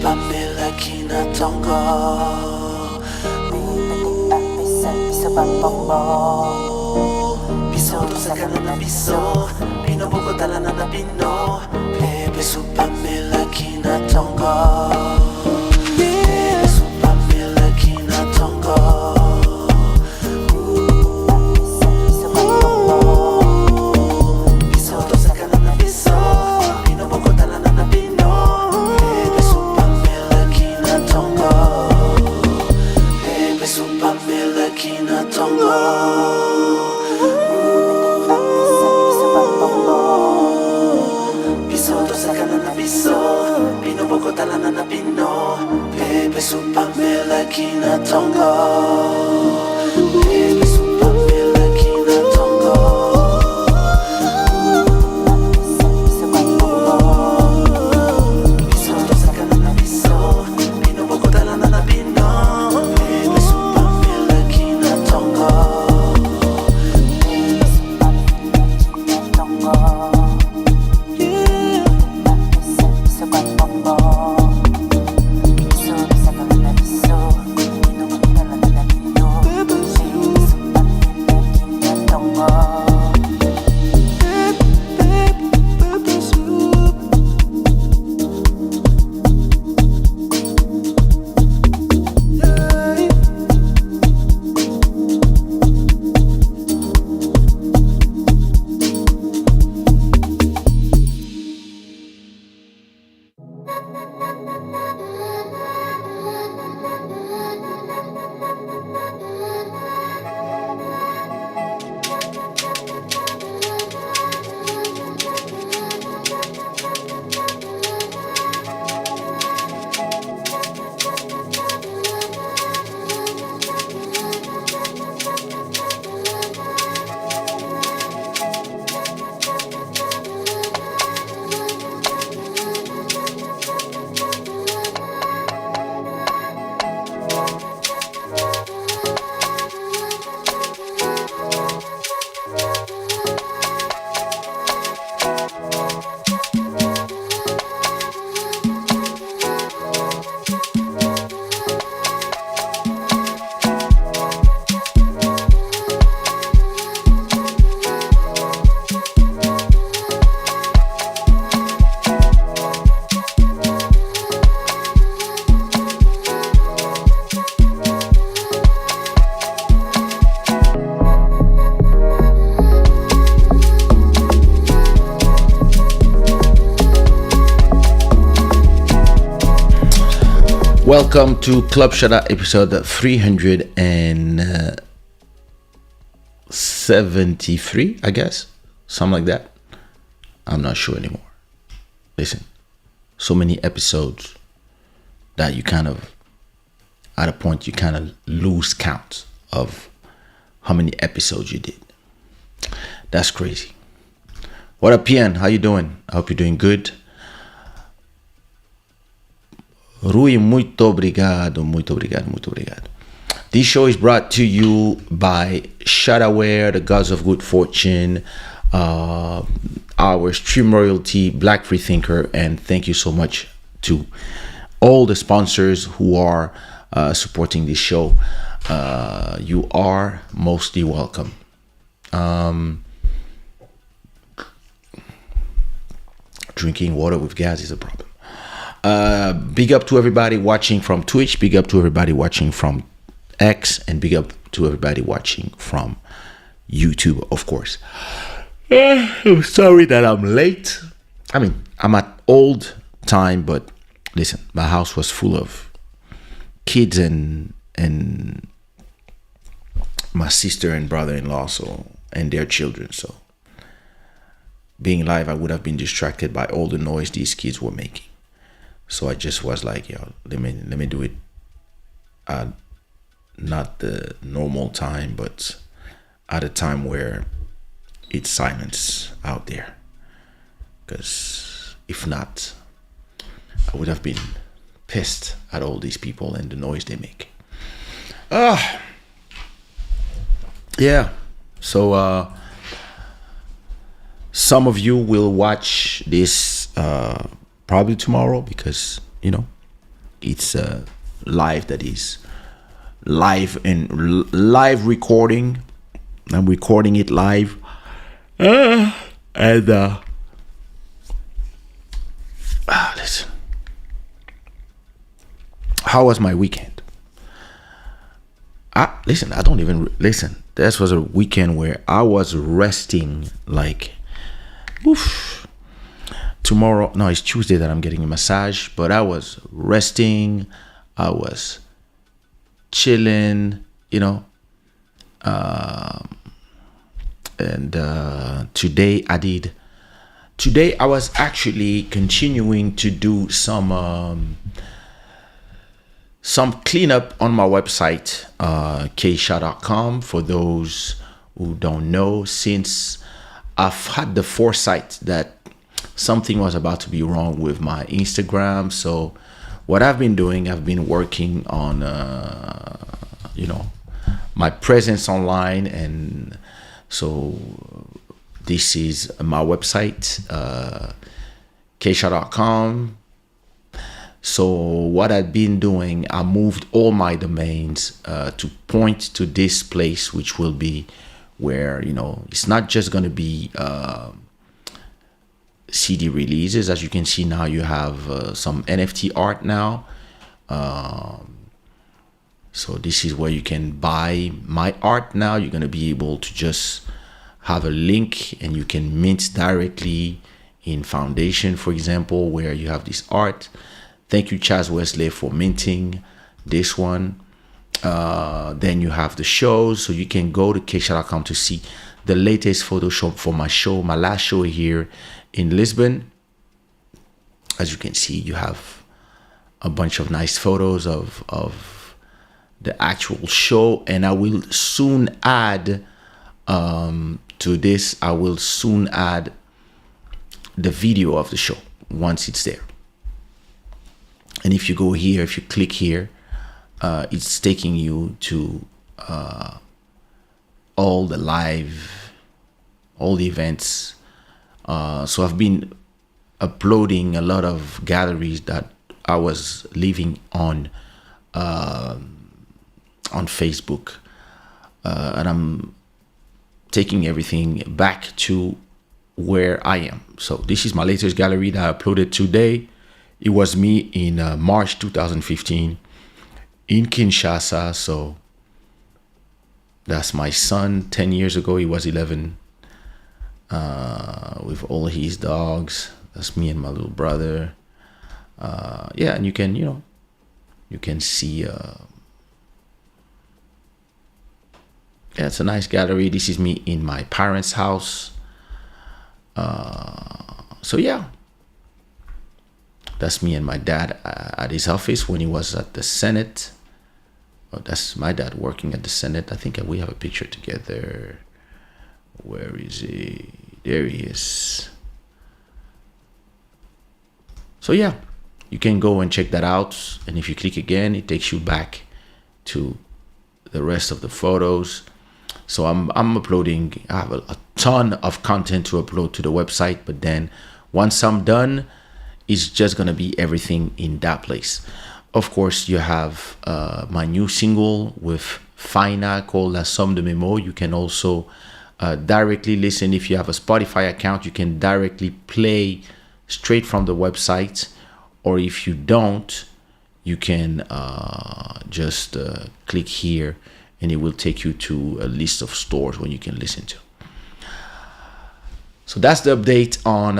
밤빌라 기났던 거 비서도 사가는 비서 비너 보고 달아나나 비너 베베 수밤빌라 기났던 거 베베 수밤빌라 기났던 거 Supamela kinatongo Baby supamela kinatongo Biso to sakana na biso Pino boko dala na bino Baby supamela kinatongo Baby supamela kinatongo Welcome to Club Shada episode 373, I guess. Something like that. I'm not sure anymore. Listen, so many episodes that you kind of, at a point, you kind of lose count of how many episodes you did. That's crazy. What up, PN? How you doing? I hope you're doing good. Rui, muito obrigado, muito obrigado, muito obrigado. This show is brought to you by Shada, the gods of good fortune, our stream royalty, Black Freethinker, and thank you so much to all the sponsors who are supporting this show. You are mostly welcome. Drinking water with gas is a problem. Big up to everybody watching from Twitch, big up to everybody watching from X, and big up to everybody watching from YouTube, of course. I'm sorry that I'm late. I mean, I'm at old time, but listen, my house was full of kids and my sister and brother-in-law, and their children, so being live, I would have been distracted by all the noise these kids were making. So I just was like, let me do it at not the normal time, but at a time where it's silence out there. Because if not, I would have been pissed at all these people and the noise they make. Yeah. So some of you will watch this probably tomorrow, because it's live, that is live and live recording. I'm recording it live, and listen, how was my weekend? Listen, I don't even listen. This was a weekend where I was resting like oof. Tomorrow, no, it's Tuesday that I'm getting a massage, but I was resting, I was chilling, and today I was actually continuing to do some cleanup on my website, Kaysha.com. For those who don't know, since I've had the foresight that something was about to be wrong with my Instagram. So what I've been doing, I've been working on, my presence online. And so this is my website, Kaysha.com. So what I've been doing, I moved all my domains to point to this place, which will be where, it's not just going to be CD releases. As you can see now, you have some NFT art now. So this is where you can buy my art now. You're going to be able to just have a link and you can mint directly in Foundation, for example, where you have this art. Thank you, Chaz Wesley, for minting this one. Then you have the shows. So you can go to Kaysha.com to see the latest Photoshop for my show, my last show here in Lisbon. As you can see, you have a bunch of nice photos of the actual show, and I will soon add to this. I will soon add the video of the show once it's there. And if you go here, if you click here, it's taking you to all the events. So I've been uploading a lot of galleries that I was leaving on Facebook, and I'm taking everything back to where I am. So this is my latest gallery that I uploaded today. It was me in March 2015 in Kinshasa. So that's my son 10 years ago. He was 11, with all his dogs. That's me and my little brother. Yeah, and you can, You can see, yeah, it's a nice gallery. This is me in my parents' house. So yeah, that's me and my dad at his office when he was at the Senate. Oh, that's my dad working at the Senate. I think we have a picture together. Where is he? There he is. So yeah, you can go and check that out. And if you click again, it takes you back to the rest of the photos. So I'm uploading. I have a ton of content to upload to the website, but then once I'm done, it's just gonna be everything in that place. Of course, you have my new single with Faina called La Somme de Memo. You can also directly listen. If you have a Spotify account, you can directly play straight from the website, or if you don't, you can just click here and it will take you to a list of stores where you can listen to. So that's the update on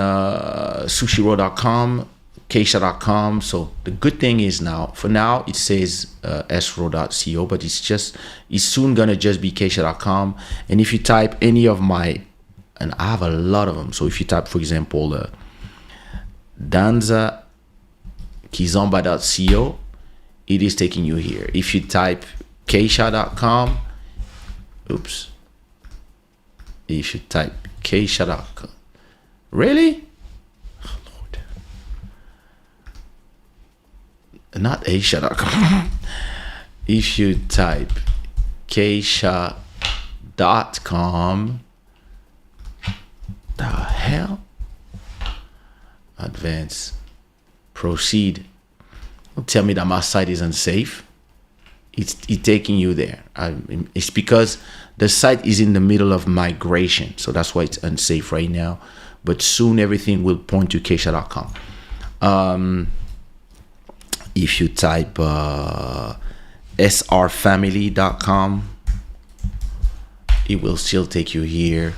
sushiro.com, Kaysha.com. So the good thing is now, for now, it says sro.co, but it's soon gonna just be Kaysha.com. And if you type any of my, and I have a lot of them. So if you type, for example, Danza Kizomba.co, it is taking you here. If you type Kaysha.com, oops. If you type Kaysha.com, really? Oh, Lord. Not Asia.com. If you type Kaysha.com, the hell? Advance. Proceed. Don't tell me that my site is unsafe. It's taking you there. It's because the site is in the middle of migration, so that's why it's unsafe right now. But soon everything will point to Kaysha.com. If you type srfamily.com, it will still take you here.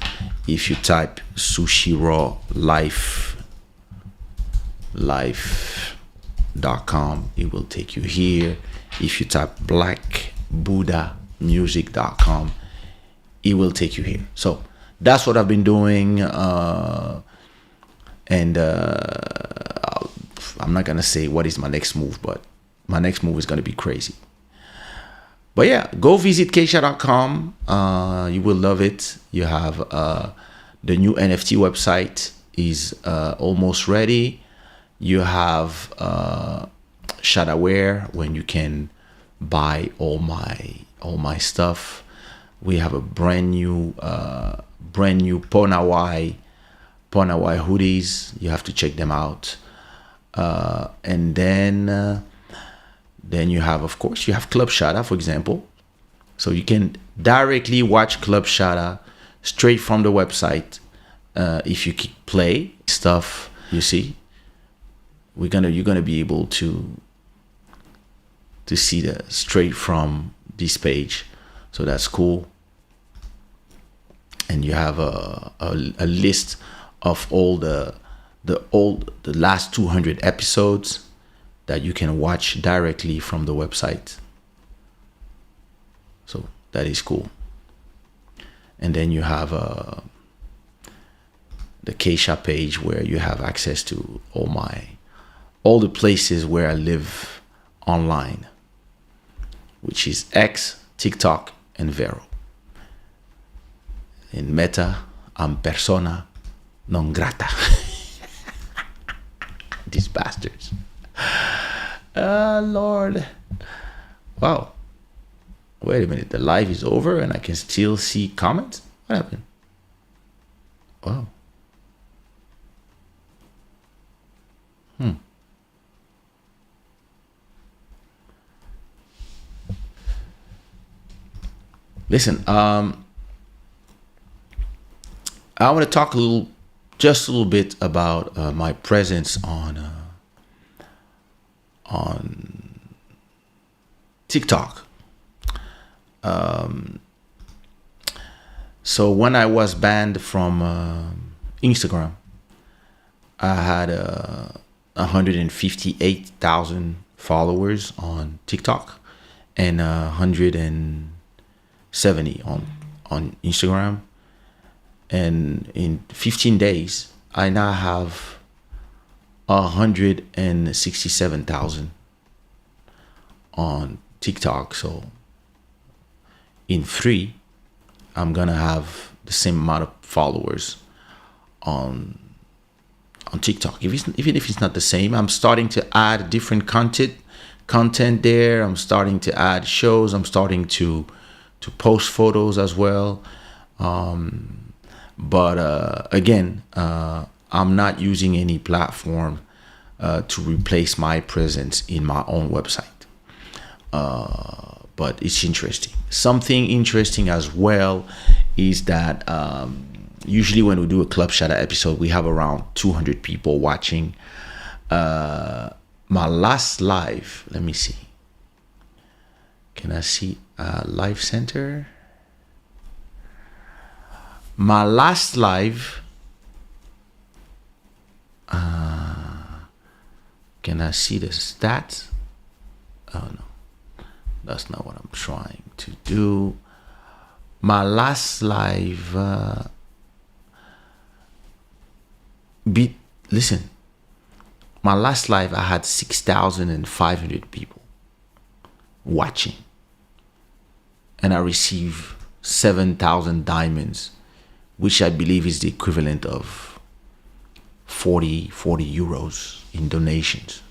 If you type Sushiro life.com, it will take you here. If you type blackbuddhamusic.com, it will take you here. So that's what I've been doing. And I'm not going to say what is my next move, but my next move is going to be crazy. But yeah, go visit Kaysha.com. You will love it. You have the new NFT website is almost ready. You have Shada when you can buy all my stuff. We have a brand new Ponawai hoodies. You have to check them out. And then you have, of course, you have Club Shada, for example. So you can directly watch Club Shada straight from the website. If you click play stuff, you see, you're gonna be able to see the straight from this page. So that's cool. And you have a list of all the last 200 episodes that you can watch directly from the website. So that is cool. And then you have the Kaysha page where you have access to all the places where I live online, which is X, TikTok, and Vero. In Meta, I'm persona non grata. These bastards. Lord. Wow. Wait a minute. The live is over and I can still see comments? What happened? Wow. Listen, I want to talk just a little bit about my presence on TikTok. So when I was banned from Instagram, I had 158,000 followers on TikTok and 170 on Instagram. And in 15 days, I now have 167,000 on TikTok. So in 3, I'm gonna have the same amount of followers on TikTok. Even if it's not the same, I'm starting to add different content there. I'm starting to add shows. I'm starting to post photos as well. But again, I'm not using any platform to replace my presence in my own website. But it's interesting. Something interesting as well is that usually when we do a Club Shada episode, we have around 200 people watching. My last live, let me see. Can I see Live Center? My last live, can I see the stats? Oh no, that's not what I'm trying to do. My last live, listen, my last live I had 6,500 people watching, and I received 7,000 diamonds, which I believe is the equivalent of 40 euros in donations.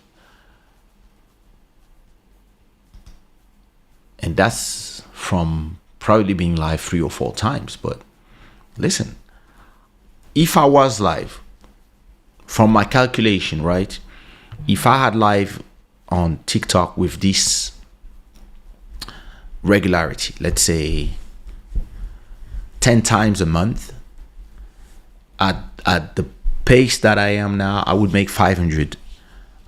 And that's from probably being live 3 or 4 times. But listen, if I was live, from my calculation, right? If I had live on TikTok with this regularity, let's say 10 times a month, at the pace that I am now, I would make 500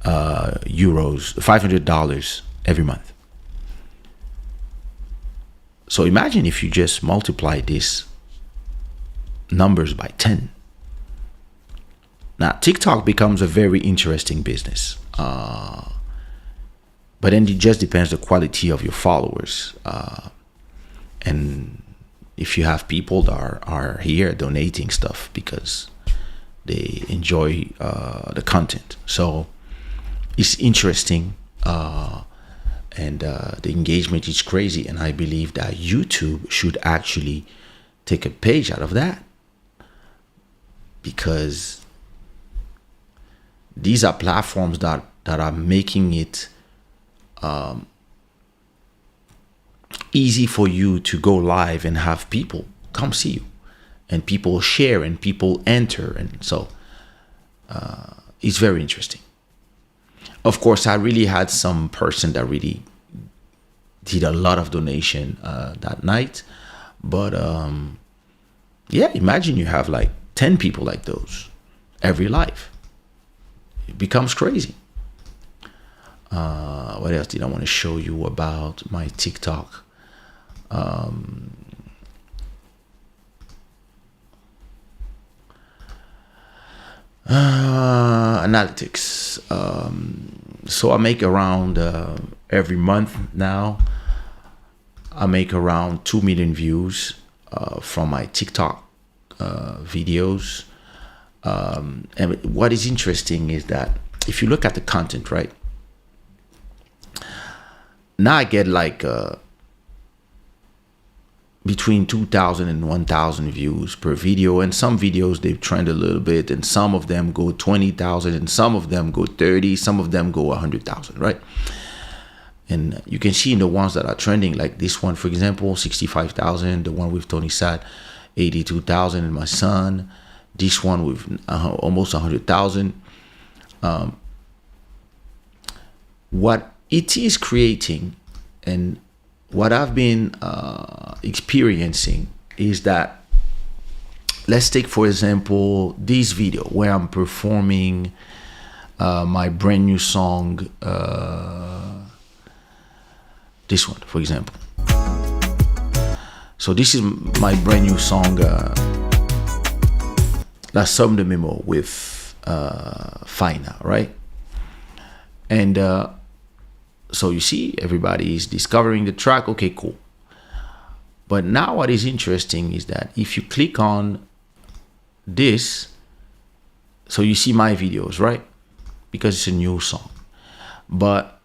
euros, $500 every month. So imagine if you just multiply these numbers by 10. Now, TikTok becomes a very interesting business. But then it just depends the quality of your followers. And if you have people that are here donating stuff because they enjoy the content. So it's interesting. And the engagement is crazy. And I believe that YouTube should actually take a page out of that. Because these are platforms that are making it easy for you to go live and have people come see you, and people share and people enter, and so it's very interesting. Of course, I really had some person that really did a lot of donation that night, but yeah, imagine you have like 10 people like those every live. It becomes crazy. What else did I want to show you about my TikTok? Analytics. So I make around every month now, I make around 2 million views from my TikTok videos. And what is interesting is that if you look at the content, right? Now I get like between 2,000 and 1,000 views per video, and some videos they trend a little bit, and some of them go 20,000, and some of them go 30, some of them go 100,000, right? And you can see in the ones that are trending, like this one, for example, 65,000. The one with Tony Sad, 82,000, and my son. This one with almost 100,000. What it is creating, and what I've been experiencing, is that, let's take for example this video where I'm performing my brand new song, this one for example. So this is my brand new song, La Somme de Memo with Fina, right? And So you see, everybody is discovering the track. Okay, cool. But now what is interesting is that if you click on this, so you see my videos, right? Because it's a new song. But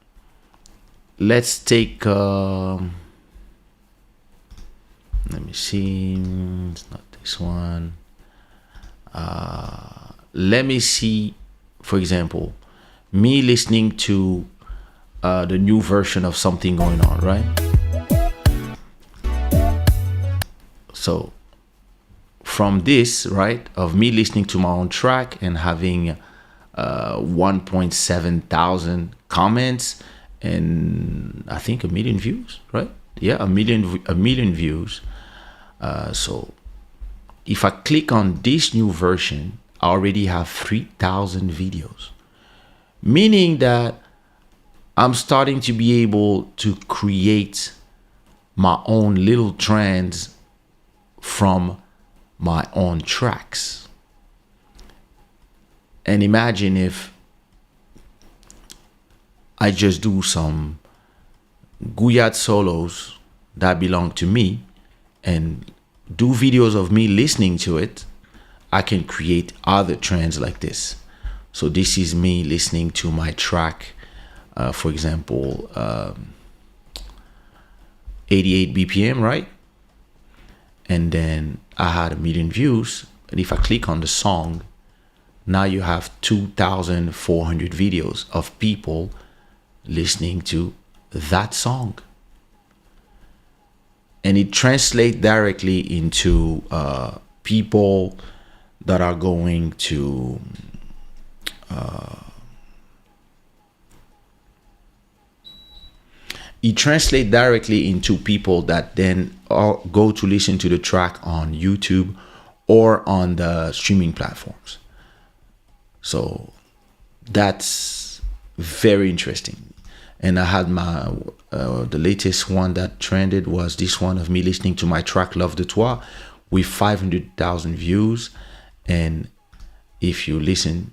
let's take, let me see, it's not this one. Let me see, for example, me listening to the new version of something going on, right? So from this, right, of me listening to my own track and having 1.7 thousand comments and I think 1 million views, right? Yeah, a million views. So if I click on this new version, I already have 3,000 videos, meaning that I'm starting to be able to create my own little trends from my own tracks. And imagine if I just do some Guyat solos that belong to me and do videos of me listening to it. I can create other trends like this. So this is me listening to my track, for example, 88 BPM, right? And then I had 1 million views. And if I click on the song, now you have 2,400 videos of people listening to that song. And it translates directly into people that are going to it translates directly into people that then go to listen to the track on YouTube or on the streaming platforms. So that's very interesting. And I had my the latest one that trended was this one of me listening to my track Love de Toi with 500,000 views. And if you listen,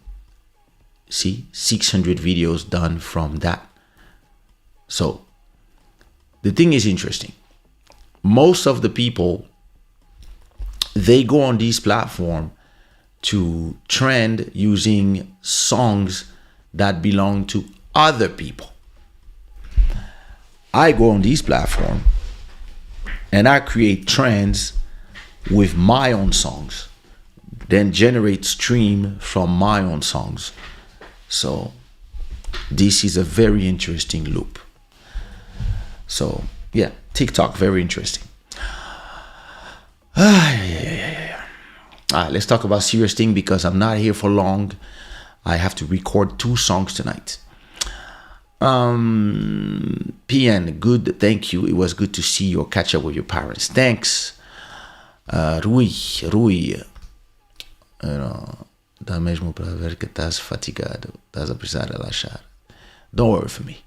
see 600 videos done from that. So the thing is interesting. Most of the people, they go on this platform to trend using songs that belong to other people. I go on this platform and I create trends with my own songs, then generate stream from my own songs. So this is a very interesting loop. So yeah, TikTok, very interesting. Let's talk about serious thing because I'm not here for long. I have to record 2 songs tonight. PN, good, thank you. It was good to see you or catch up with your parents. Thanks. Rui, dá mesmo para ver que estás fatigado, estás a precisar relaxar. Don't worry for me.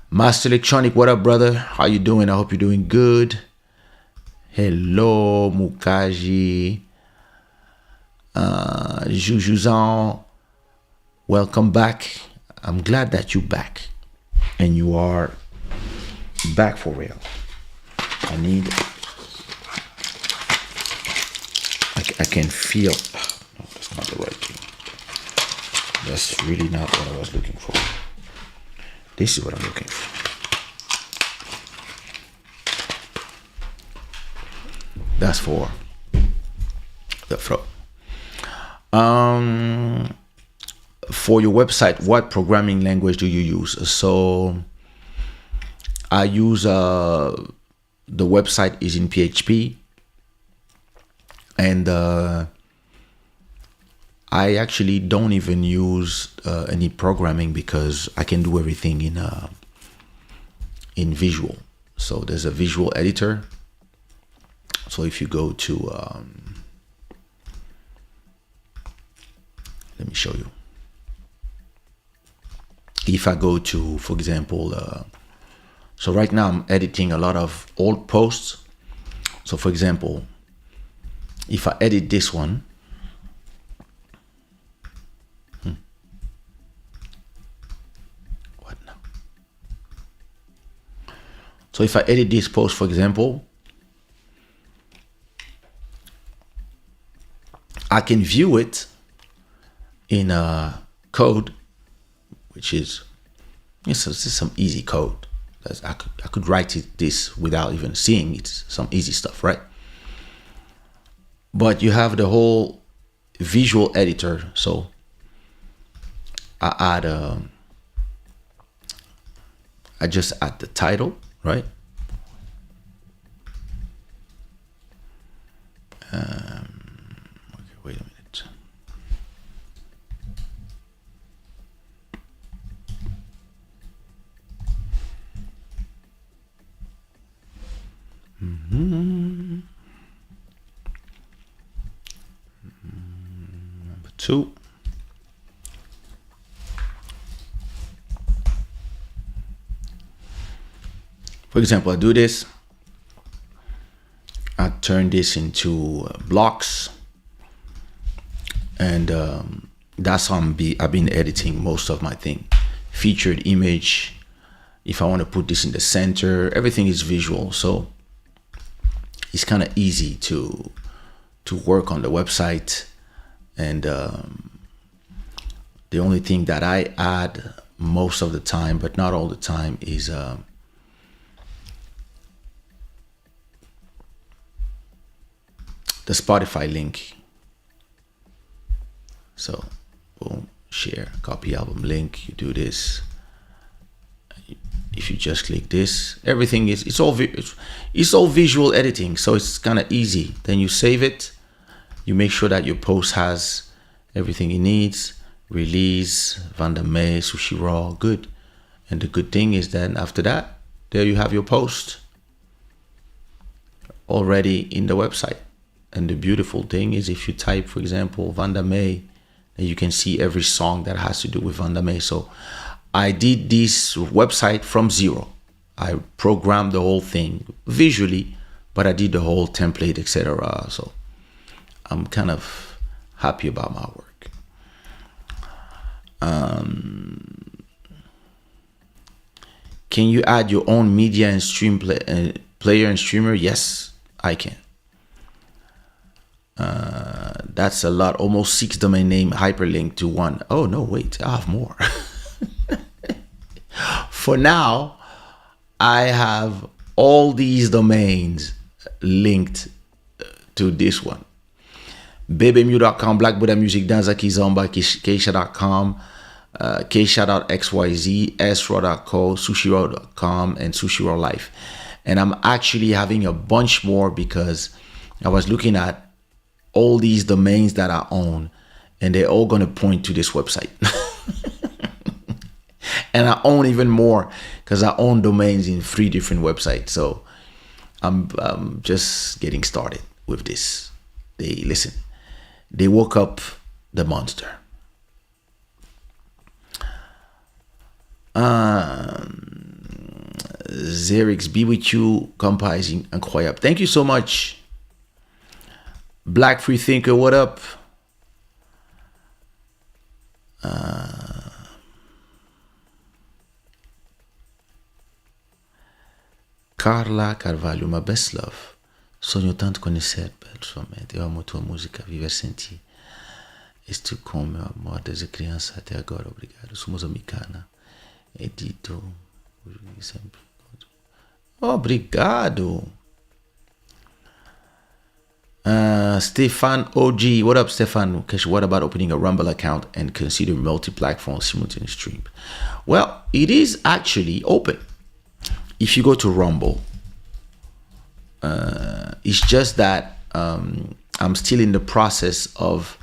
Master Electronic, what up, brother? How you doing? I hope you're doing good. Hello, Mukaji. Jujuzan, welcome back. I'm glad that you're back. And you are back for real. I can feel. No, that's not the right thing. That's really not what I was looking for. This is what I'm looking for. That's for the throat. For your website, what programming language do you use? So I use the website is in PHP, and I actually don't even use any programming because I can do everything in Visual. So there's a visual editor. So if you go to let me show you. If I go to, for example, so right now I'm editing a lot of old posts. So for example, if I edit this one, what now? So if I edit this post, for example, I can view it in a code, which is, yes, this is some easy code. I could write this without even seeing it. Some easy stuff, right? But you have the whole visual editor. So I just add the title, right? Okay, wait a minute. Number 2. For example, I do this. I turn this into blocks, and that's how I've been editing most of my thing. Featured image. If I want to put this in the center, everything is visual, so it's kind of easy to work on the website. And the only thing that I add most of the time, but not all the time, is the Spotify link. So boom, share, copy album link. You do this. If you just click this, everything is, it's all visual editing, so it's kind of easy. Then you save it. You make sure that your post has everything it needs. Release, Vandame, Sushi Raw, good. And the good thing is then after that, there you have your post already in the website. And the beautiful thing is if you type, for example, Vandame, then you can see every song that has to do with Vandame. So I did this website from zero. I programmed the whole thing visually, but I did the whole template, etc. So I'm kind of happy about my work. Can you add your own media and stream player and streamer? Yes, I can. That's a lot. Almost 6 domain name hyperlink to 1. Oh no, wait, I have more. For now, I have all these domains linked to this one. babymu.com, Black Buddha Music, Danzaki Zomba, Kaysha.com, Kaysha.xyz, esraw.co, sushiraw.com, and Sushiraw Life. And I'm actually having a bunch more because I was looking at all these domains that I own, and they're all going to point to this website. And I own even more because I own domains in 3 different websites. So I'm just getting started with this. They woke up the monster. Zerix, be with you, comprising incroyable. Thank you so much. Black Free Thinker, what up? Carla Carvalho, my best love. Sonho tanto conhecer pessoalmente. Eu amo tua música, viver sem ti. Estou com meu amor desde criança até agora, obrigado. Sou moçambicana. Edito sempre. Obrigado. Stefan OG, what up, Stefan? What about opening a Rumble account and consider multi-platform simultaneous stream? Well, it is actually open. If you go to Rumble, it's just that I'm still in the process of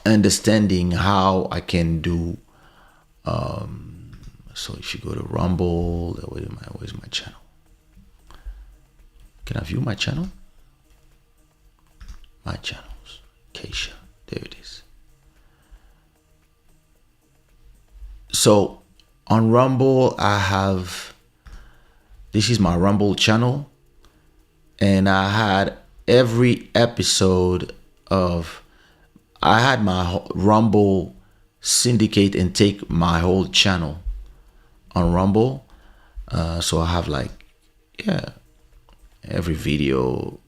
understanding how I can do. So if you go to Rumble, where's my channel? Can I view my channel? My channels, Kaysha, there it is. So on Rumble, this is my Rumble channel, and I had every episode I had my Rumble syndicate and take my whole channel on Rumble. So I have like, yeah, every video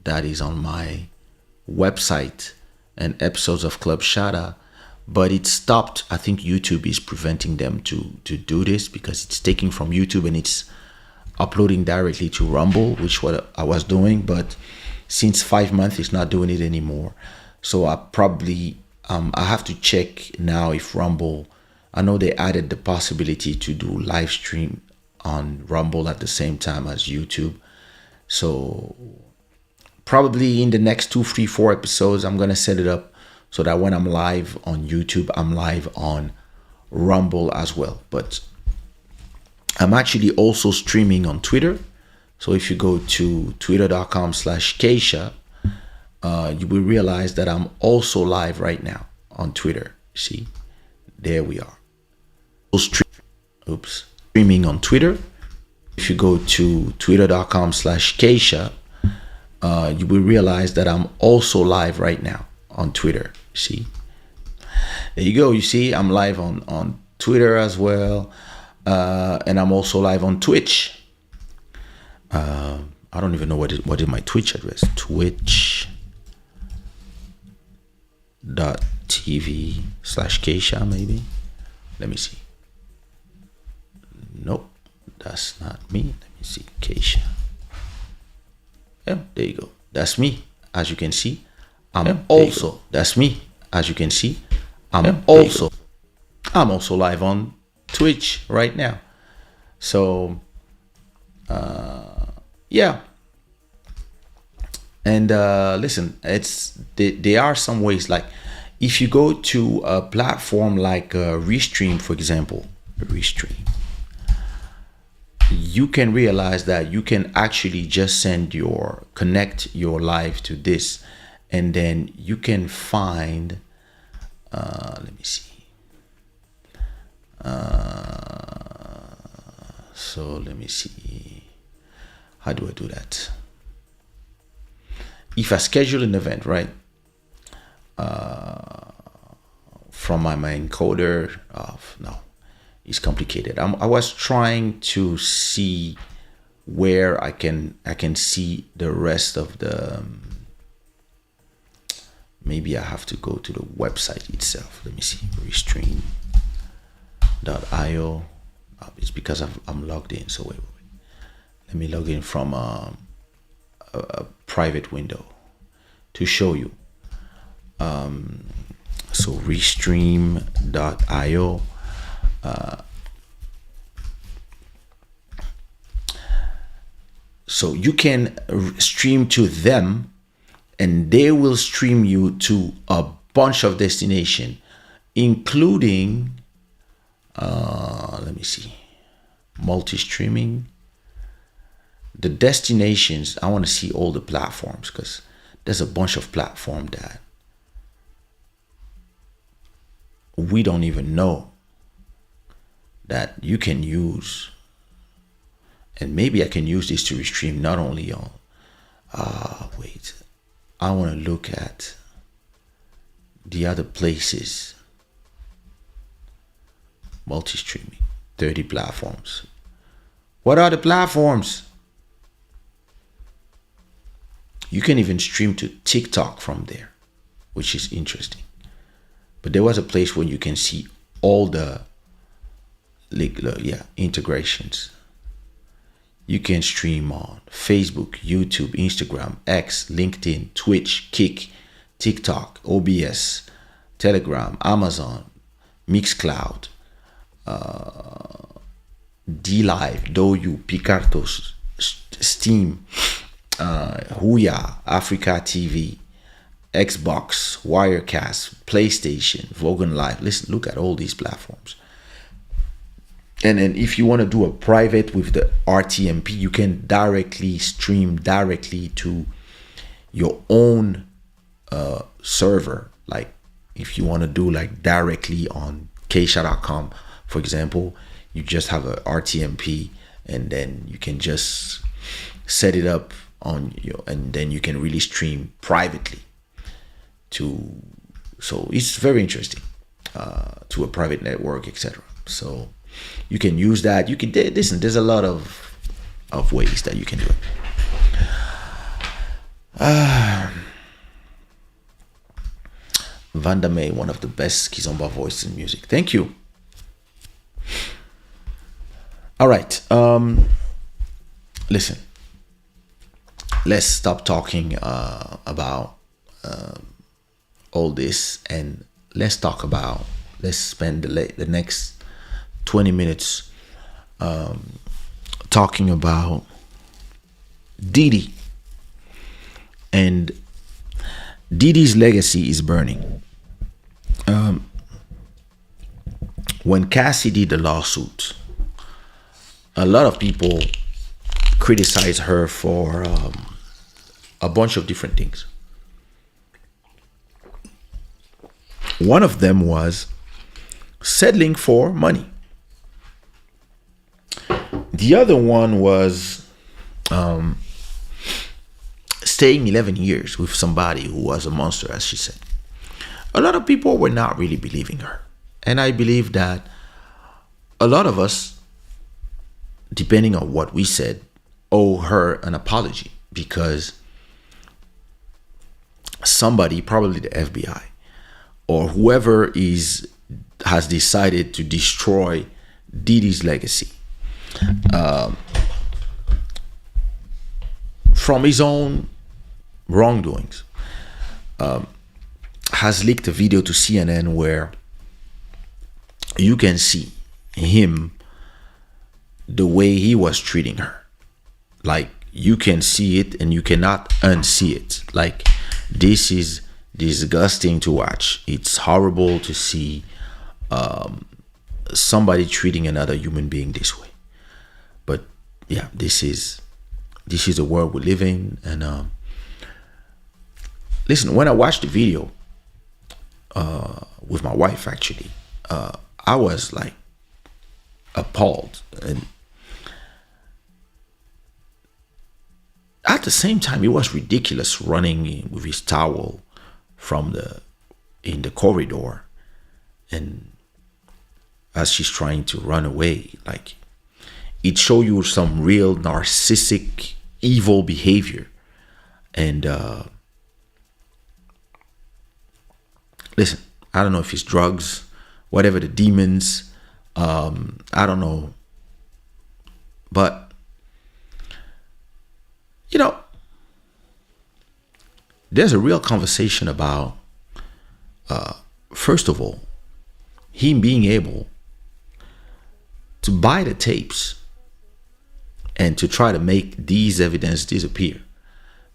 that is on my website and episodes of Club Shada, but it stopped. I think YouTube is preventing them to do this because it's taking from YouTube and it's uploading directly to Rumble, which what I was doing, but since 5 months it's not doing it anymore. So I probably I have to check now if Rumble, I know they added the possibility to do live stream on Rumble at the same time as YouTube. So probably in the next 2, 3, 4 episodes, I'm gonna set it up so that when I'm live on YouTube, I'm live on Rumble as well. But I'm actually also streaming on Twitter. So if you go to twitter.com/Kaysha, you will realize that I'm also live right now on Twitter. See, there we are. Streaming on Twitter. If you go to twitter.com/Kaysha, you will realize that I'm also live right now on Twitter. See, there you go. You see, I'm live on Twitter as well, and I'm also live on Twitch. I don't even know what is my Twitch address. Twitch.tv/Kaysha maybe. Let me see. Nope, that's not me. Let me see. Kaysha. Yeah, there you go. That's me. As you can see, that's me. As you can see, I'm also live on Twitch right now. So yeah. And listen, there are some ways, like if you go to a platform like Restream, for example, you can realize that you can actually just connect your live to this, and then you can find, let me see. So let me see. How do I do that? If I schedule an event, right, from my encoder, no, it's complicated. I was trying to see where I can see the rest of the. Maybe I have to go to the website itself. Let me see, restream.io. It's because I'm logged in. So wait. Let me log in from a private window to show you. So restream.io. So you can stream to them, and they will stream you to a bunch of destination, including let me see, Multistreaming. The destinations, I want to see all the platforms because there's a bunch of platforms that we don't even know that you can use. And maybe I can use this to restream not only on, wait, I want to look at the other places. Multistreaming, 30 platforms. What are the platforms? You can even stream to TikTok from there, which is interesting. But there was a place where you can see all the integrations. You can stream on Facebook, YouTube, Instagram, X, LinkedIn, Twitch, Kick, TikTok, OBS, Telegram, Amazon, Mixcloud, DLive, Douyu, Picartos, Steam, Huya, Africa TV, Xbox, Wirecast, PlayStation, Vogan Live. Listen, look at all these platforms. And then if you want to do a private with the RTMP, you can directly stream directly to your own server. Like if you want to do like directly on Kaysha.com, for example, you just have a RTMP, and then you can just set it up on your, and then you can really stream privately to. So it's very interesting to a private network, etc. So You can use that. You can listen. There's a lot of ways that you can do it. Vanda May, one of the best kizomba voices in music. Thank you. All right. Listen. Let's stop talking about all this, and let's spend the next 20 minutes talking about Diddy. And Diddy's legacy is burning. When Cassie did the lawsuit, a lot of people criticized her for a bunch of different things. One of them was settling for money. The other one was staying 11 years with somebody who was a monster, as she said. A lot of people were not really believing her. And I believe that a lot of us, depending on what we said, owe her an apology, because somebody, probably the FBI or whoever has decided to destroy Diddy's legacy from his own wrongdoings, has leaked a video to CNN where you can see him, the way he was treating her. Like, you can see it and you cannot unsee it. Like, this is disgusting to watch. It's horrible to see somebody treating another human being this way. But yeah, this is the world we live in. And listen, when I watched the video with my wife, actually, I was like appalled. And at the same time, it was ridiculous running with his towel in the corridor, and as she's trying to run away, like, it showed you some real narcissistic, evil behavior. And listen, I don't know if it's drugs, whatever the demons, I don't know, but you know, there's a real conversation about, first of all, him being able to buy the tapes and to try to make these evidence disappear.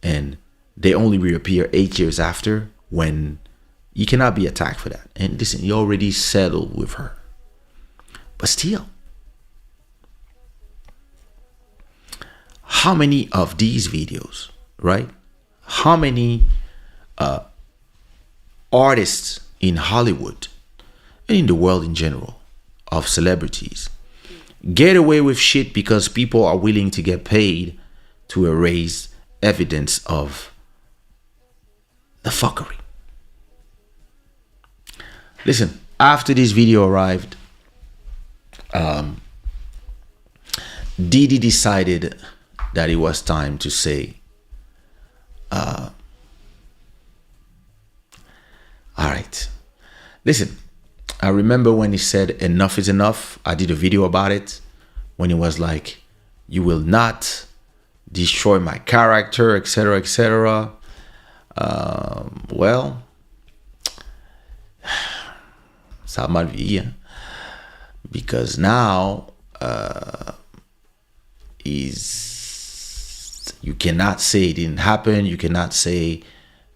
And they only reappear 8 years after, when you cannot be attacked for that. And listen, you already settled with her. But still, how many of these videos, right? How many artists in Hollywood and in the world in general, of celebrities, get away with shit because people are willing to get paid to erase evidence of the fuckery? Listen, after this video arrived, Diddy decided that it was time to say, all right, listen, I remember when he said enough is enough. I did a video about it, when he was like, you will not destroy my character, etc., etc. Well, ça mal vieilli, because now you cannot say it didn't happen. You cannot say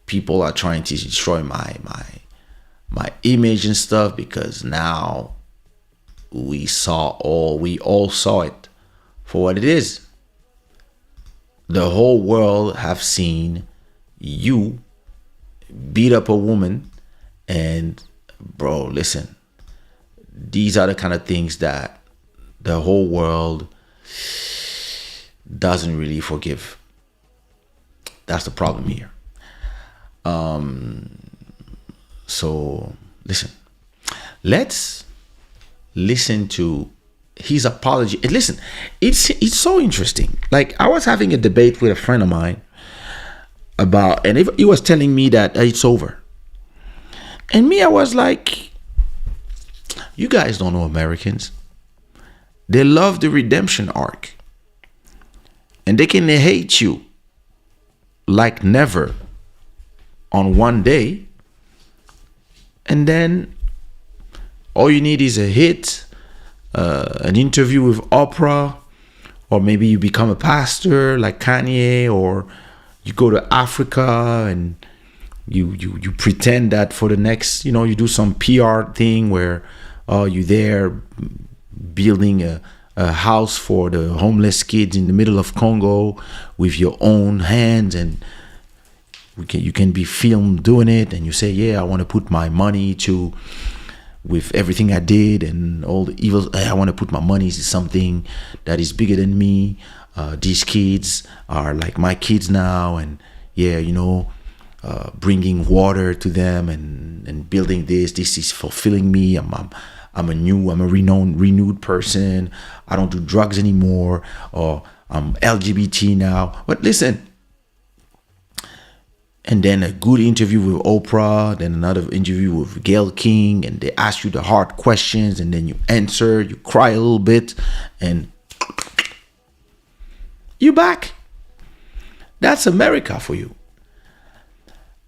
people are trying to destroy my image and stuff, because now we all saw it for what it is. The whole world have seen you beat up a woman, and bro, listen, these are the kind of things that the whole world doesn't really forgive. That's the problem here. So listen, let's listen to his apology. And listen, it's so interesting. Like, I was having a debate with a friend of mine about, and he was telling me that it's over. And me, I was like, you guys don't know Americans. They love the redemption arc. And they can hate you like never on one day. And then all you need is a hit, an interview with Oprah, or maybe you become a pastor like Kanye, or you go to Africa and you pretend that for the next, you do some PR thing where you're there building a house for the homeless kids in the middle of Congo with your own hands, and you can be filmed doing it, and you say, yeah, I want to put my money to, with everything I did and all the evils, I want to put my money to something that is bigger than me. These kids are like my kids now, and yeah, bringing water to them and building this is fulfilling me. I'm a renewed person. I don't do drugs anymore, or I'm LGBT now. But listen, and then a good interview with Oprah, then another interview with Gayle King, and they ask you the hard questions, and then you answer, you cry a little bit, and you back. That's America for you.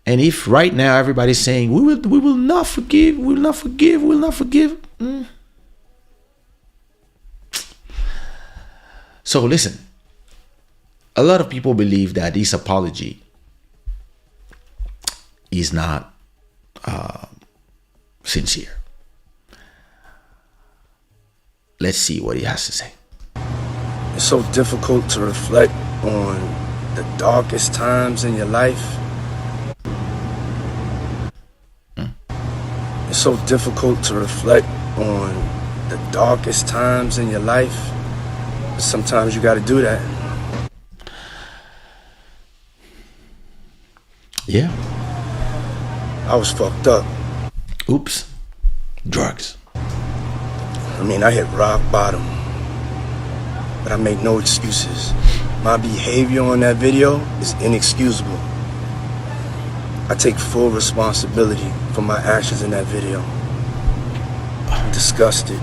And if right now everybody's saying we will not forgive, we will not forgive, we will not forgive. So listen, a lot of people believe that this apology is not sincere. Let's see what he has to say. It's so difficult to reflect on the darkest times in your life. It's so difficult to reflect on the darkest times in your life. But sometimes you got to do that. Yeah. I was fucked up. Oops. Drugs. I mean, I hit rock bottom. But I make no excuses. My behavior on that video is inexcusable. I take full responsibility for my actions in that video. I'm disgusted.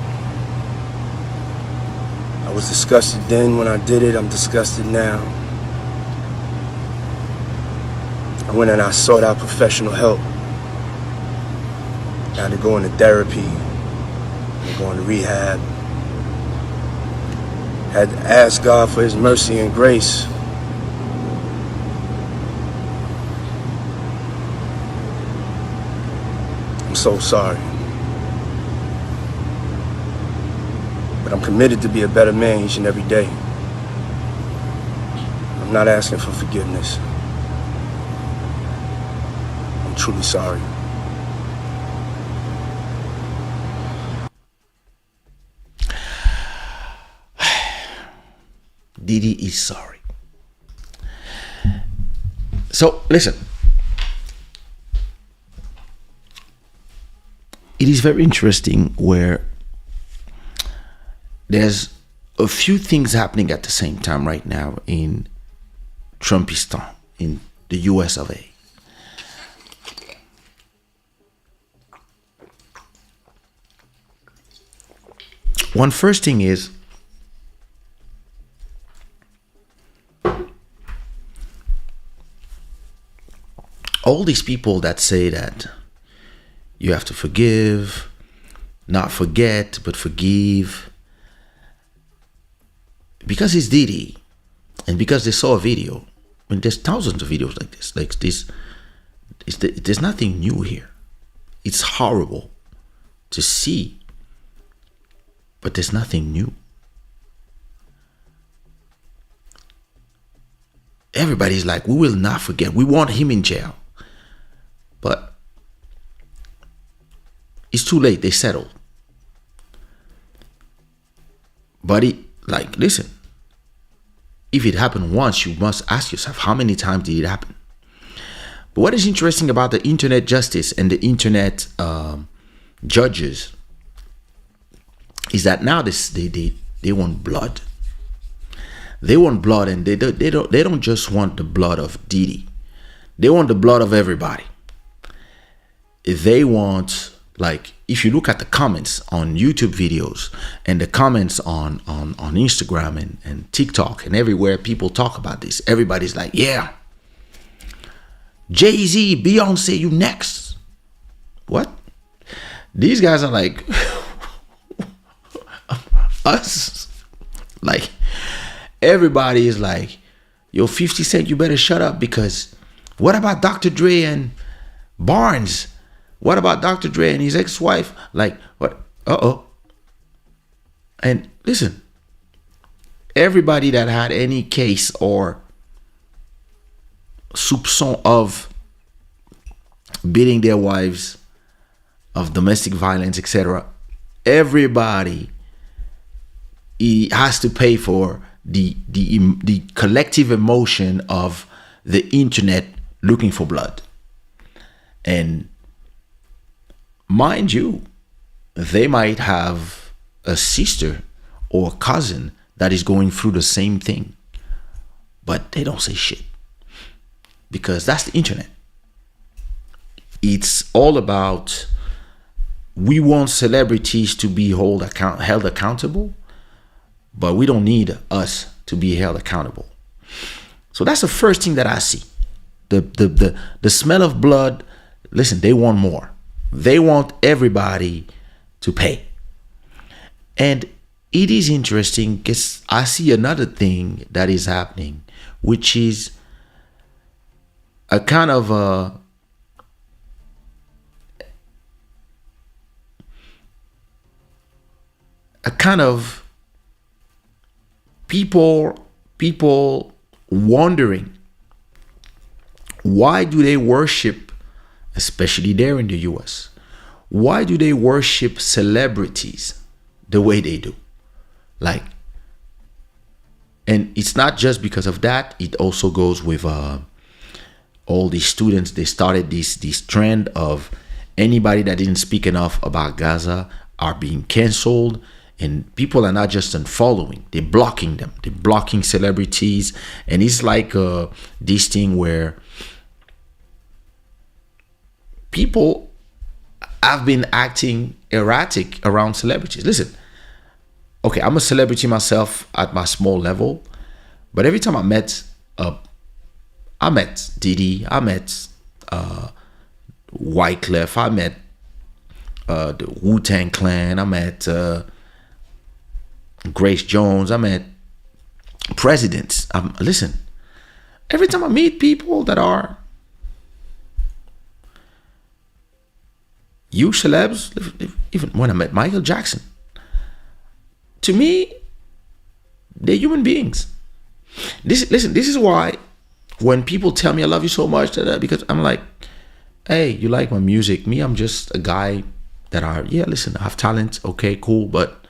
I was disgusted then when I did it. I'm disgusted now. I went and I sought out professional help. I had to go into therapy. I'm going to rehab. Had to ask God for His mercy and grace. I'm so sorry. But I'm committed to be a better man each and every day. I'm not asking for forgiveness. I'm truly sorry. Diddy is sorry. So listen, it is very interesting where there's a few things happening at the same time right now in Trumpistan, in the US of A. One first thing is all these people that say that you have to forgive, not forget, but forgive, because it's Diddy, and because they saw a video. I mean, there's thousands of videos like this. There's nothing new here. It's horrible to see, but there's nothing new. Everybody's like, we will not forget. We want him in jail. But it's too late. They settled. But listen, if it happened once, you must ask yourself, how many times did it happen? But what is interesting about the internet justice and the internet judges is that now they want blood. They want blood, and they don't just want the blood of Diddy. They want the blood of everybody. They want, like, if you look at the comments on YouTube videos and the comments on Instagram and TikTok and everywhere people talk about this, everybody's like, yeah, Jay-Z, Beyonce, you next. What? These guys are like us. Like, everybody is like, yo, 50 Cent, you better shut up, because what about Dr. Dre and Barnes? What about Dr. Dre and his ex-wife? Like, what? And listen, everybody that had any case or soupçon of beating their wives, of domestic violence, etc., everybody, he has to pay for the collective emotion of the internet looking for blood. And mind you, they might have a sister or cousin that is going through the same thing, but they don't say shit, because that's the internet. It's all about, we want celebrities to be held accountable, but we don't need us to be held accountable. So that's the first thing that I see. The smell of blood. Listen, they want more. They want everybody to pay. And it is interesting because I see another thing that is happening, which is a kind of people wondering, why do they worship, especially there in the US, why do they worship celebrities the way they do? Like, and it's not just because of that, it also goes with all these students. They started this trend of anybody that didn't speak enough about Gaza are being canceled, and people are not just unfollowing, they're blocking them. They're blocking celebrities, and it's like this thing where people have been acting erratic around celebrities. Listen, okay, I'm a celebrity myself at my small level, but every time I met Diddy, I met Wyclef, I met the Wu-Tang Clan, I met Grace Jones, I met presidents. Listen, every time I meet people that are huge celebs, even when I met Michael Jackson, to me, they're human beings. This is why when people tell me I love you so much, because I'm like, hey, you like my music. Me, I'm just a guy that listen, I have talent. Okay, cool, but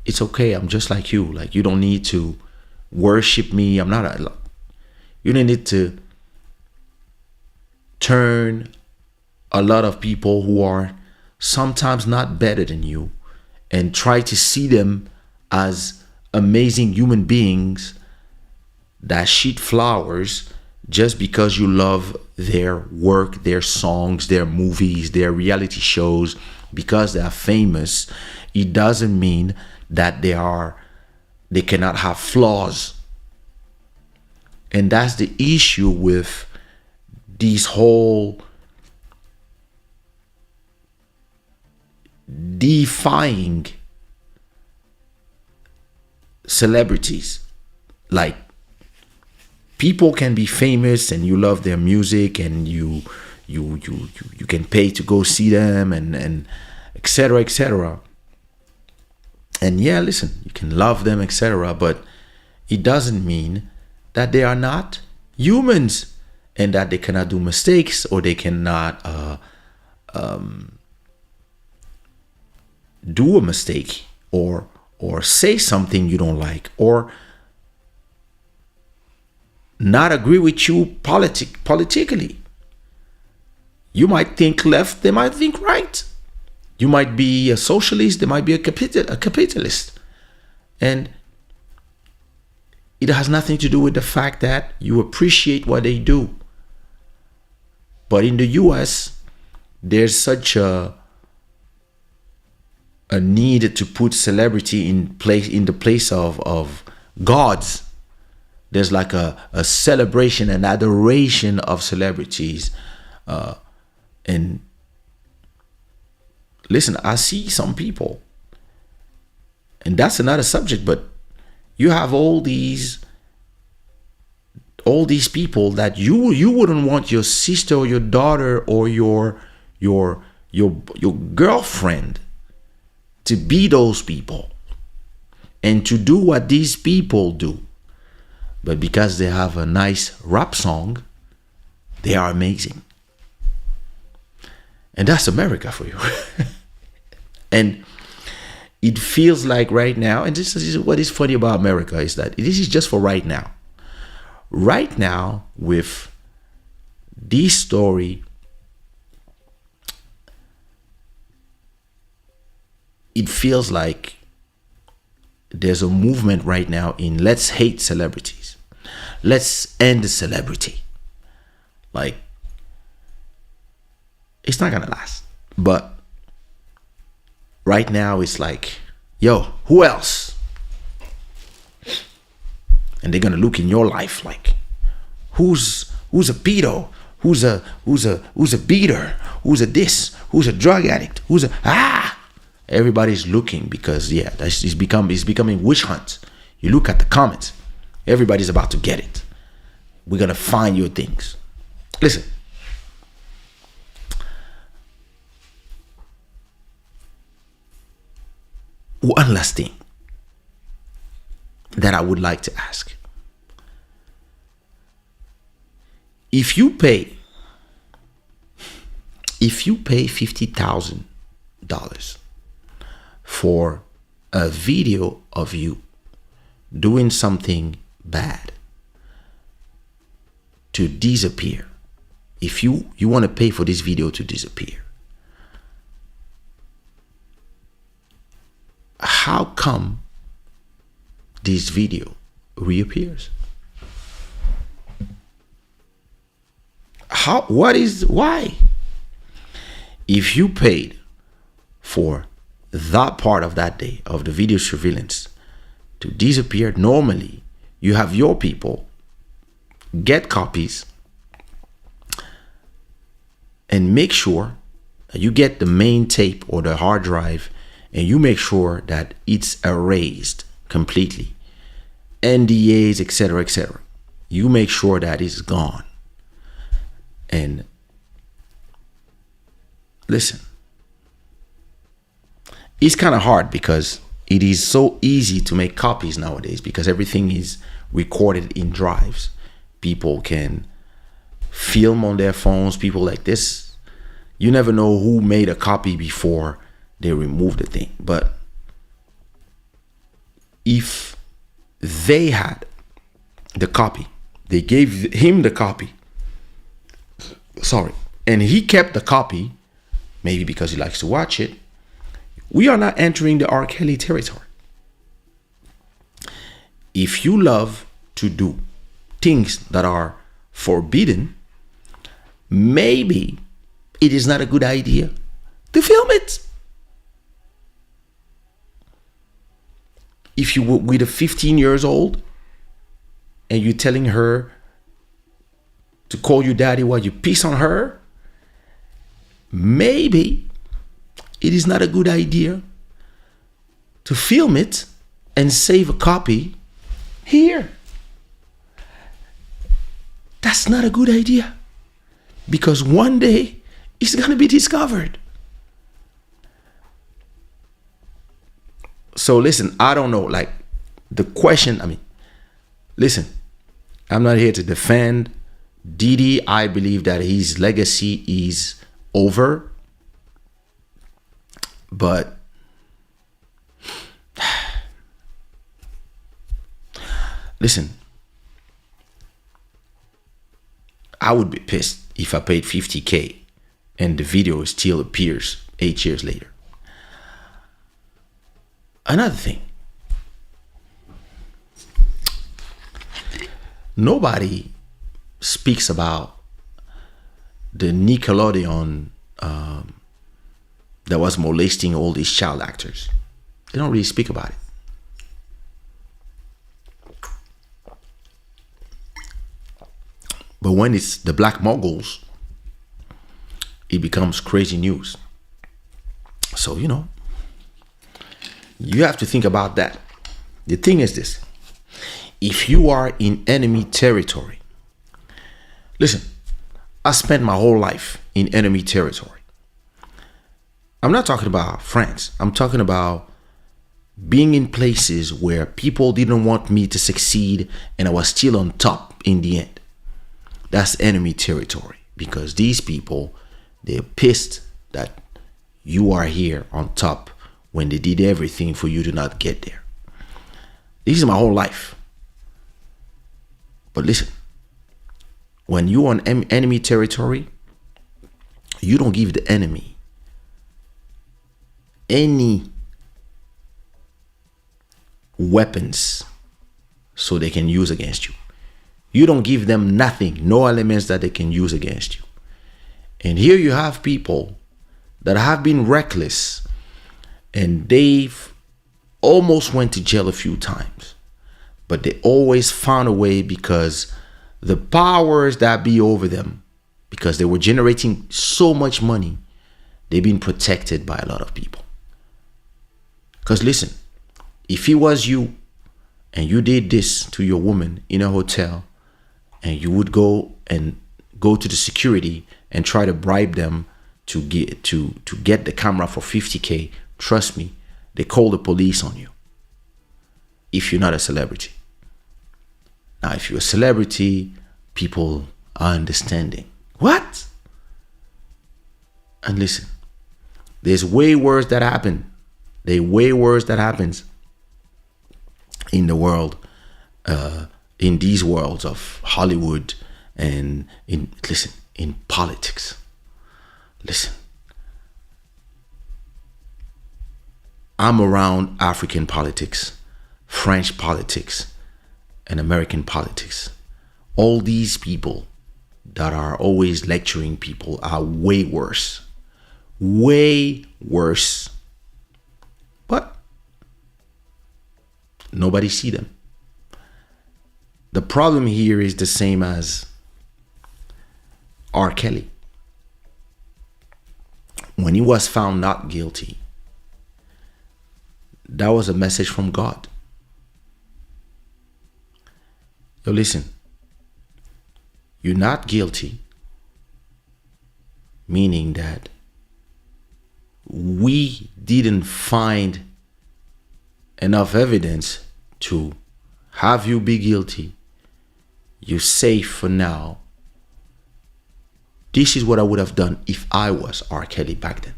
it's okay. I'm just like you. Like, you don't need to worship me. I'm not you don't need to turn a lot of people who are sometimes not better than you and try to see them as amazing human beings that shit flowers just because you love their work, their songs, their movies, their reality shows, because they are famous. It doesn't mean that they cannot have flaws. And that's the issue with these whole defying celebrities. Like, people can be famous and you love their music and you can pay to go see them and etc., etc. And yeah, listen, you can love them, etc., but it doesn't mean that they are not humans and that they cannot do mistakes, or they cannot do a mistake, or say something you don't like, or not agree with you politically. You might think left, they might think right. You might be a socialist, there might be a capitalist. And it has nothing to do with the fact that you appreciate what they do. But in the US, there's such a need to put celebrity in the place of gods. There's like a celebration and adoration of celebrities. And listen, I see some people, and that's another subject, but you have all these people that you wouldn't want your sister or your daughter or your girlfriend to be those people and to do what these people do. But because they have a nice rap song, they are amazing. And that's America for you. And it feels like right now, and this is what is funny about America, is that this is just for right now. Right now, with this story, it feels like there's a movement right now in let's hate celebrities. Let's end the celebrity. Like, it's not gonna last. But right now it's like, yo, who else? And they're gonna look in your life like, who's a pedo, who's a beater, who's a this, who's a drug addict, who's a everybody's looking, because it's becoming witch hunt. You look at the comments, everybody's about to get it. We're gonna find your things. Listen. One last thing that I would like to ask. If you pay $50,000 for a video of you doing something bad to disappear, if you want to pay for this video to disappear, how come this video reappears? Why? If you paid for that part of that day of the video surveillance to disappear, normally you have your people get copies and make sure that you get the main tape or the hard drive, and you make sure that it's erased completely. NDAs, etc., etc. You make sure that it's gone. And listen, it's kind of hard because it is so easy to make copies nowadays because everything is recorded in drives. People can film on their phones, people like this. You never know who made a copy before they remove the thing. But if they had the copy, they gave him the copy, and he kept the copy, maybe because he likes to watch it, we are not entering the R. Kelly territory. If you love to do things that are forbidden, maybe it is not a good idea to film it. If you were with a 15 years old and you're telling her to call you daddy while you piss on her, maybe it is not a good idea to film it and save a copy here. That's not a good idea, because one day it's going to be discovered. So listen, I don't know, like the question, listen, I'm not here to defend Diddy. I believe that his legacy is over. But listen, I would be pissed if I paid $50,000 and the video still appears 8 years later. Another thing, nobody speaks about the Nickelodeon that was molesting all these child actors. They don't really speak about it. But when it's the black moguls, it becomes crazy news. So, you know, you have to think about that. The thing is this. If you are in enemy territory, listen, I spent my whole life in enemy territory. I'm not talking about France. I'm talking about being in places where people didn't want me to succeed and I was still on top in the end. That's enemy territory, because these people, they're pissed that you are here on top when they did everything for you to not get there. This is my whole life. But listen, when you're on enemy territory, you don't give the enemy any weapons so they can use against you. You don't give them nothing, no elements that they can use against you. And here you have people that have been reckless and they've almost went to jail a few times, but they always found a way, because the powers that be over them, because they were generating so much money, they've been protected by a lot of people. Because listen, if it was you and you did this to your woman in a hotel, and you would go to the security and try to bribe them to get the camera for 50K, trust me, they call the police on you if you're not a celebrity. Now, if you're a celebrity, people are understanding. What? And listen, there's way worse that happen. There's way worse that happens in the world, in these worlds of Hollywood and in politics. Listen, I'm around African politics, French politics, and American politics. All these people that are always lecturing people are way worse. Way worse. But nobody see them. The problem here is the same as R. Kelly. When he was found not guilty, that was a message from God. Yo, listen, you're not guilty, meaning that we didn't find enough evidence to have you be guilty. You're safe for now. This is what I would have done if I was R. Kelly back then.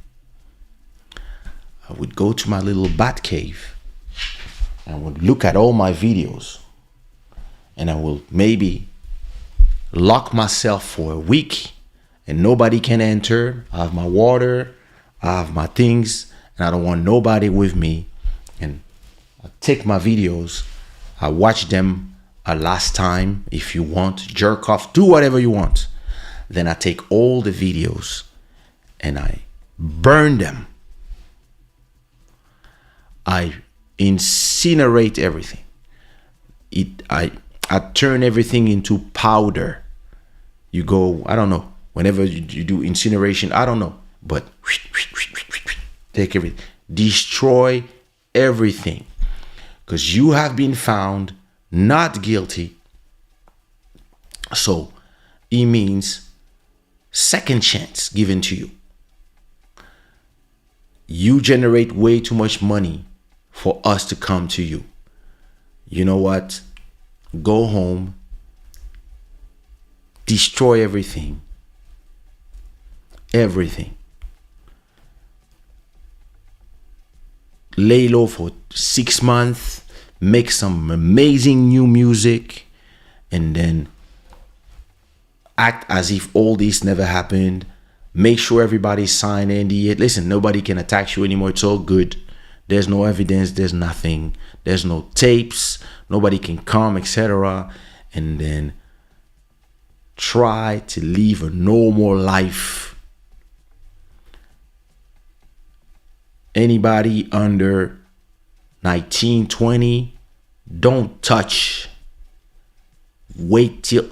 I would go to my little bat cave and would look at all my videos, and I will maybe lock myself for a week and nobody can enter. I have my water, I have my things, and I don't want nobody with me. And I take my videos, I watch them a last time if you want, jerk off, do whatever you want. Then I take all the videos and I burn them. I incinerate everything. I turn everything into powder. You go, I don't know, whenever you do incineration, I don't know, but take everything, destroy everything, because you have been found not guilty. So it means second chance given to you. You generate way too much money for us to come to you. You know what? Go home, destroy everything. Everything. Lay low for 6 months, make some amazing new music, and then act as if all this never happened. Make sure everybody sign NDA. Listen, nobody can attack you anymore. It's all good. There's no evidence, there's nothing, there's no tapes, nobody can come, etc. And then try to live a normal life. Anybody under 19, 20, don't touch. Wait till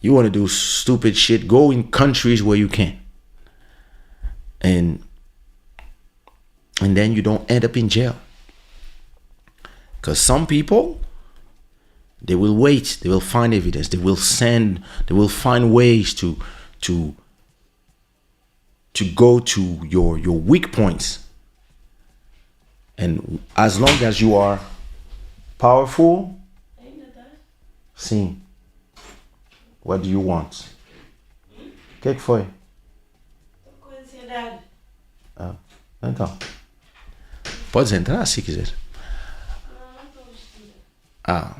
you want to do stupid shit, go in countries where you can. And then you don't end up in jail. Because some people, they will wait, they will find evidence, they will find ways to go to your weak points. And as long as you are powerful, sim. What do you want? O que foi? Tô com ansiedade. Ah, então. Pode entrar se quiser. Não tô vestida. Ah.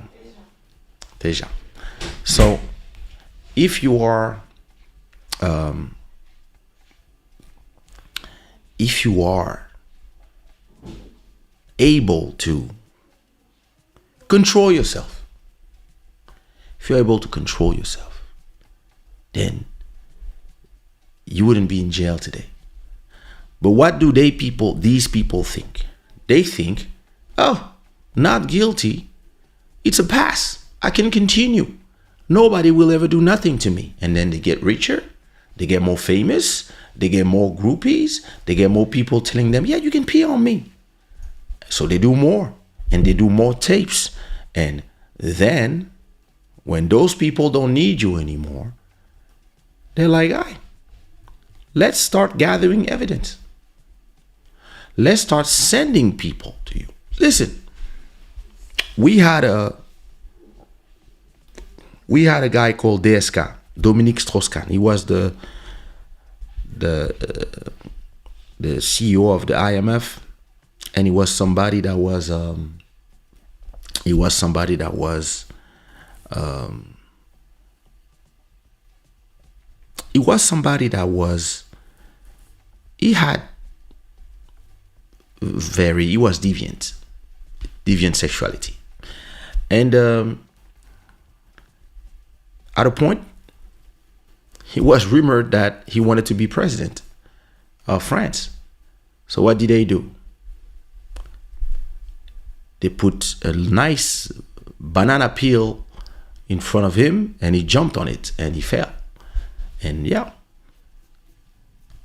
Até já. So, if you are able to control yourself, if you're able to control yourself, then you wouldn't be in jail today. But what do these people think? They think, oh, not guilty. It's a pass. I can continue. Nobody will ever do nothing to me. And then they get richer. They get more famous. They get more groupies. They get more people telling them, yeah, you can pee on me. So they do more. And they do more tapes. And then when those people don't need you anymore, they're like, all right, let's start gathering evidence. Let's start sending people to you. Listen, we had a guy called DSK, Dominique Strauss-Kahn. He was the CEO of the IMF, and he was somebody that was he was deviant sexuality. And at a point, he was rumored that he wanted to be president of France. So what did they do? They put a nice banana peel in front of him, and he jumped on it, and he fell. And yeah,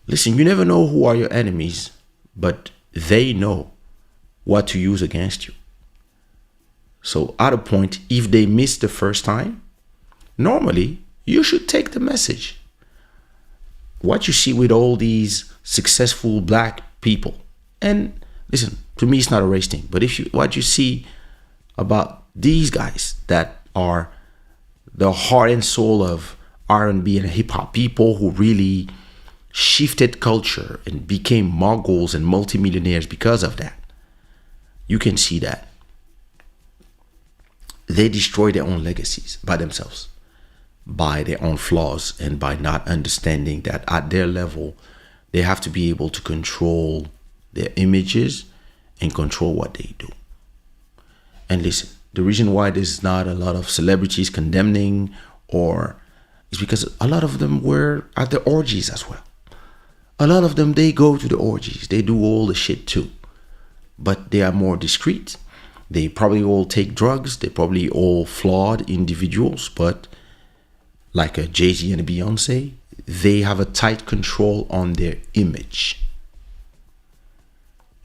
listen, you never know who are your enemies, but they know what to use against you. So at a point, if they miss the first time, normally you should take the message. What you see with all these successful black people, and listen, to me it's not a race thing, but what you see about these guys that are the heart and soul of R&B and hip hop, people who really shifted culture and became moguls and multimillionaires because of that, you can see that they destroy their own legacies by themselves, by their own flaws, and by not understanding that at their level, they have to be able to control their images and control what they do. And listen, the reason why there's not a lot of celebrities condemning is because a lot of them were at the orgies as well. A lot of them, they go to the orgies. They do all the shit too. But they are more discreet. They probably all take drugs. They probably all flawed individuals. But like a Jay-Z and a Beyonce, they have a tight control on their image.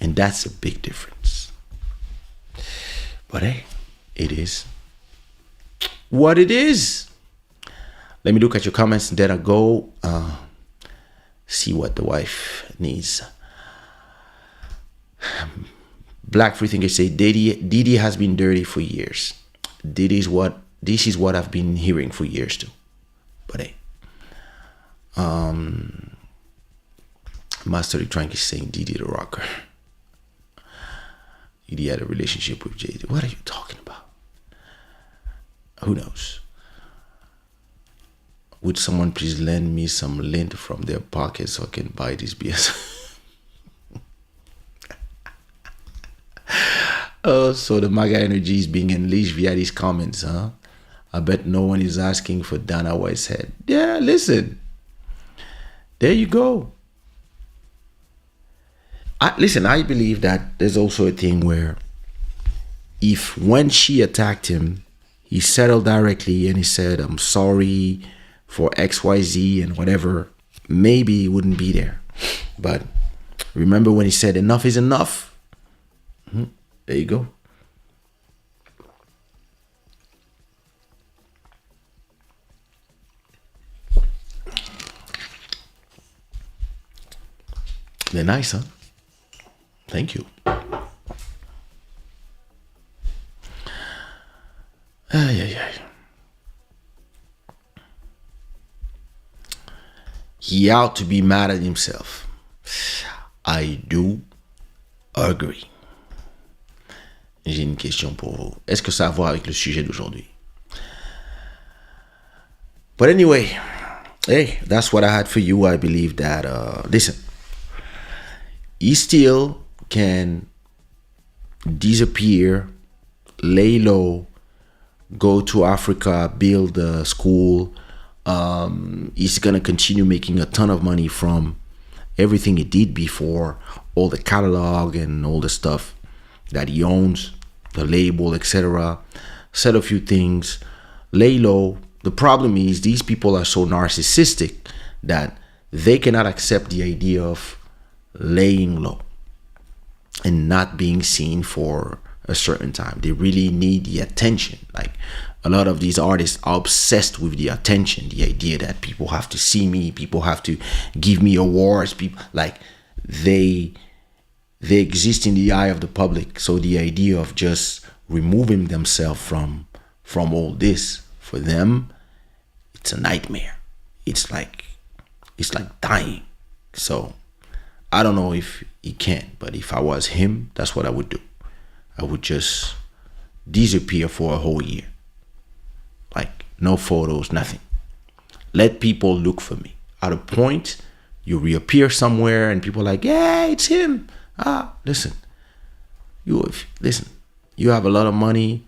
And that's a big difference. But hey, it is what it is. Let me look at your comments and then I'll go see what the wife needs. Black Free Thinker say Diddy has been dirty for years. This is what I've been hearing for years too. But hey, Master Trank is saying Diddy the rocker. Diddy had a relationship with Jay. What are you talking about? Who knows? would someone please lend me some lint from their pocket so I can buy this BS? Oh, so the MAGA energy is being unleashed via these comments, huh? I bet no one is asking for Dana White's head. Yeah, listen. There you go. I believe that there's also a thing where if when she attacked him, he settled directly and he said, I'm sorry for XYZ and whatever, maybe he wouldn't be there. But remember when he said enough is enough? There you go. They're nice, huh? Thank you. He ought to be mad at himself. I do agree. J'ai une question pour vous. Est-ce que ça a à voir avec le sujet d'aujourd'hui? But anyway, hey, that's what I had for you. I believe that, listen, he still can disappear, lay low, go to Africa, build a school. He's going to continue making a ton of money from everything he did before, all the catalog and all the stuff that he owns, the label, etc. Sell a few things, lay low. The problem is these people are so narcissistic that they cannot accept the idea of laying low and not being seen for a certain time. They really need the attention. Like a lot of these artists are obsessed with the attention, the idea that people have to see me, people have to give me awards, people like they exist in the eye of the public. So the idea of just removing themselves from all this, for them, it's a nightmare. It's like dying. So I don't know if he can, but if I was him, that's what I would do. I would just disappear for a whole year. Like no photos, nothing. Let people look for me. At a point, you reappear somewhere and people are like, yeah, it's him. Listen, you have a lot of money.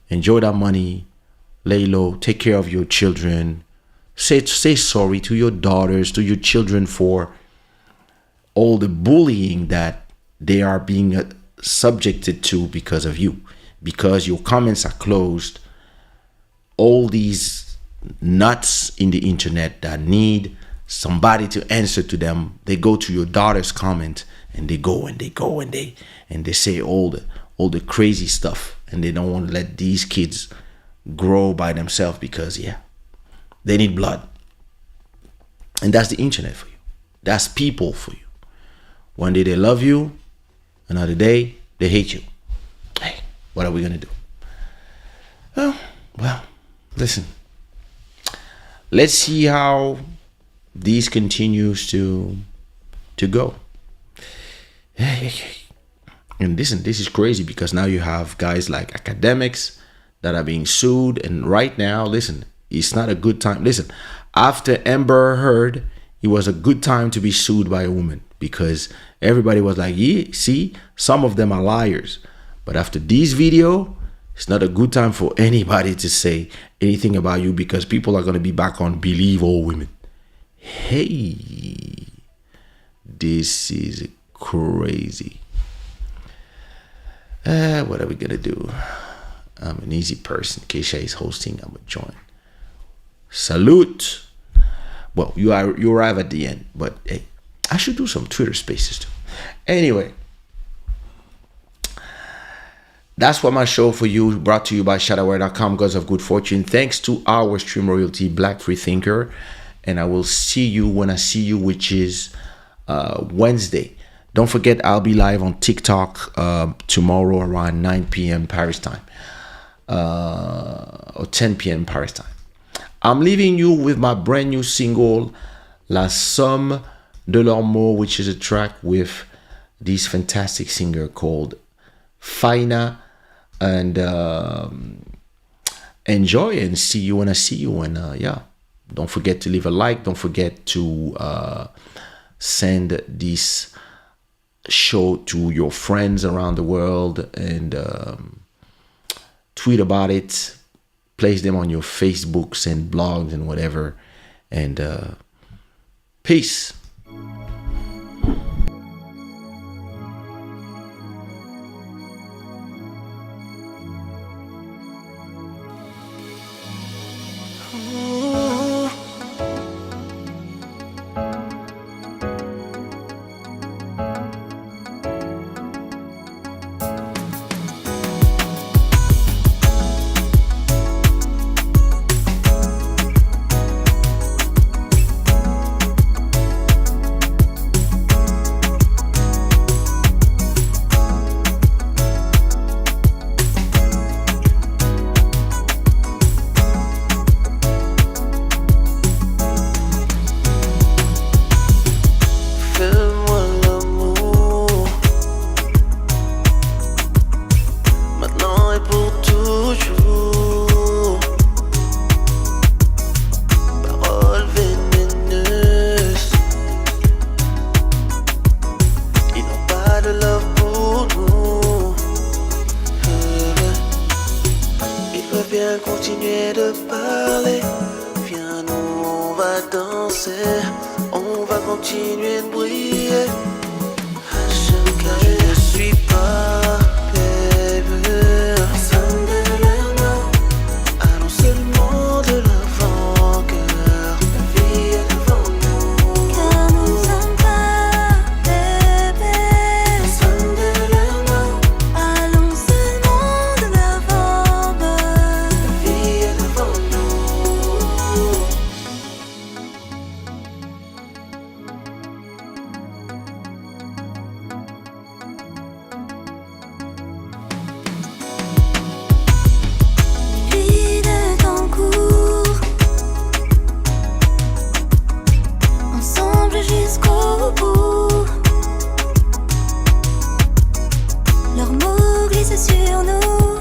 Enjoy that money. Lay low. Take care of your children. Say sorry to your daughters, to your children for all the bullying that they are being subjected to because of you. Because your comments are closed. All these nuts in the internet that need somebody to answer to them, they go to your daughter's comment and they say all the crazy stuff, and they don't want to let these kids grow by themselves because they need blood. And that's the internet for you. That's people for you. One day they love you, another day they hate you. Hey, what are we gonna do? Well, listen. Let's see how this continues to go. And listen, this is crazy because now you have guys like academics that are being sued, and right now, listen, it's not a good time. Listen, after Amber Heard, it was a good time to be sued by a woman because everybody was like, yeah, see, some of them are liars. But after this video, it's not a good time for anybody to say anything about you because people are going to be back on believe all women. Hey, this is crazy. What are we going to do? I'm an easy person. Kaysha is hosting. I'm going to join. Salute. Well, you arrive at the end, but hey, I should do some Twitter spaces too. Anyway, that's what my show for you, brought to you by ShadaWare.com, Gods of Good Fortune. Thanks to our stream royalty, Black Free Thinker. And I will see you when I see you, which is Wednesday. Don't forget, I'll be live on TikTok tomorrow around 9 p.m. Paris time. Or 10 p.m. Paris time. I'm leaving you with my brand new single, La Somme de leurs mots, which is a track with this fantastic singer called Faina. And enjoy and see you when I see you. And don't forget to leave a like. Don't forget to send this show to your friends around the world and tweet about it. Place them on your Facebooks and blogs and whatever. And peace. Continuer de parler, viens nous on va danser, on va continuer de briller. Car je ne suis pas baby. Personne derrière nous, allons seulement de l'avant, car la vie est devant nous. Car nous sommes pas bébés. Personne derrière nous, Allons seulement de l'avant. la vie est devant nous. Vide en cours, ensemble jusqu'au bout. Leurs mots glissent sur nous.